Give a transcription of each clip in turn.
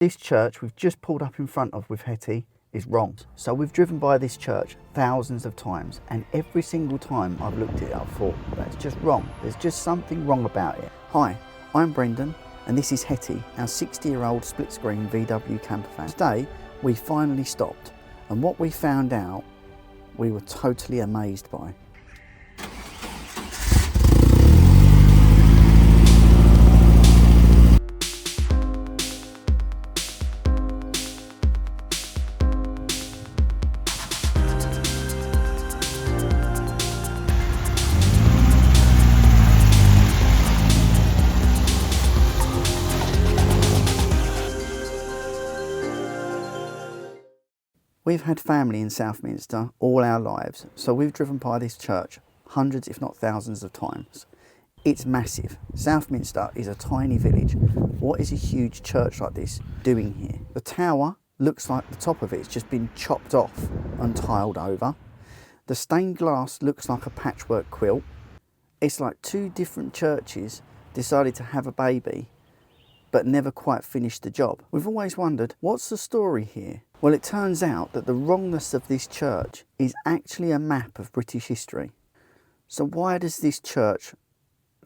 This church we've just pulled up in front of with Hetty is wrong. So we've driven by this church thousands of times, and every single time I've looked at it, I've thought, that's just wrong. There's just something wrong about it. Hi, I'm Brendan, and this is Hetty, our 60-year-old split-screen VW campervan. Today, we finally stopped, and what we found out, we were totally amazed by. We've had family in Southminster all our lives, so we've driven by this church hundreds if not thousands of times. It's massive. Southminster is a tiny village. What is a huge church like this doing here? The tower looks like the top of it's just been chopped off and tiled over. The stained glass looks like a patchwork quilt. It's like two different churches decided to have a baby but never quite finished the job. We've always wondered, what's the story here? Well, it turns out that the wrongness of this church is actually a map of British history. So why does this church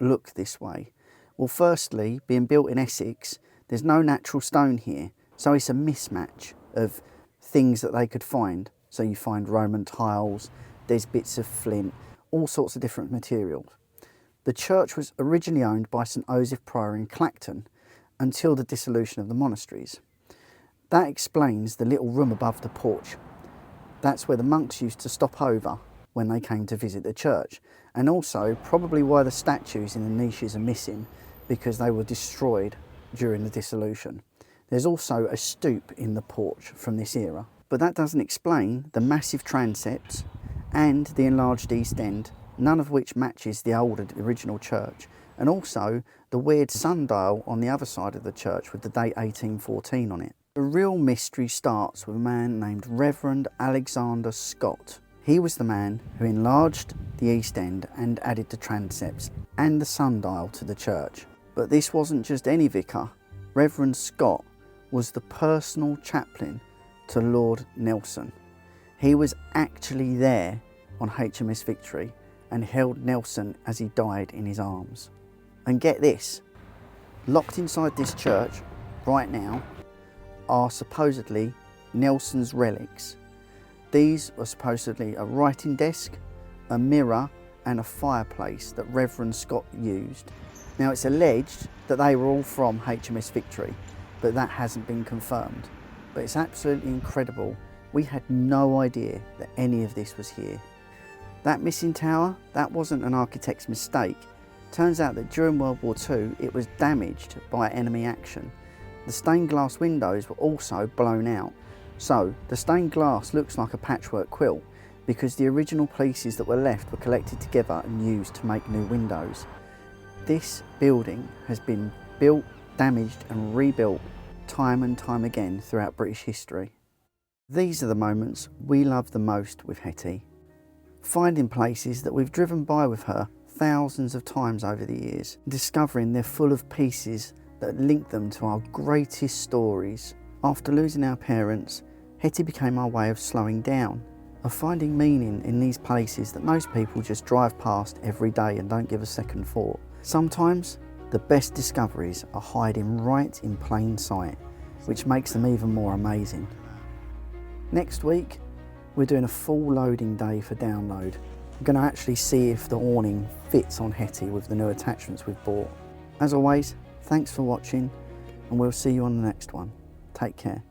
look this way? Well, firstly, being built in Essex, there's no natural stone here, so it's a mismatch of things that they could find. So you find Roman tiles, there's bits of flint, all sorts of different materials. The church was originally owned by St Osoph Prior in Clacton until the dissolution of the monasteries. That explains the little room above the porch. That's where the monks used to stop over when they came to visit the church, and also probably why the statues in the niches are missing, because they were destroyed during the dissolution. There's also a stoop in the porch from this era, but that doesn't explain the massive transepts and the enlarged east end, none of which matches the older original church, and also the weird sundial on the other side of the church with the date 1814 on it. The real mystery starts with a man named Reverend Alexander Scott. He was the man who enlarged the east end and added the transepts and the sundial to the church. But this wasn't just any vicar. Reverend Scott was the personal chaplain to Lord Nelson. He was actually there on HMS Victory and held Nelson as he died in his arms. And get this, locked inside this church right now are supposedly Nelson's relics. These are supposedly a writing desk, a mirror and a fireplace that Reverend Scott used. Now it's alleged that they were all from HMS Victory, but that hasn't been confirmed. But it's absolutely incredible. We had no idea that any of this was here. That missing tower, that wasn't an architect's mistake. Turns out that during World War II, it was damaged by enemy action. The stained glass windows were also blown out. So the stained glass looks like a patchwork quilt because the original pieces that were left were collected together and used to make new windows. This building has been built, damaged and rebuilt time and time again throughout British history. These are the moments we love the most with Hetty. Finding places that we've driven by with her thousands of times over the years, discovering they're full of pieces that link them to our greatest stories. After losing our parents, Hetty became our way of slowing down, of finding meaning in these places that most people just drive past every day and don't give a second thought. Sometimes the best discoveries are hiding right in plain sight, which makes them even more amazing. Next week, we're doing a full loading day for download. I'm going to actually see if the awning fits on Hetty with the new attachments we've bought. As always, thanks for watching, and we'll see you on the next one. Take care.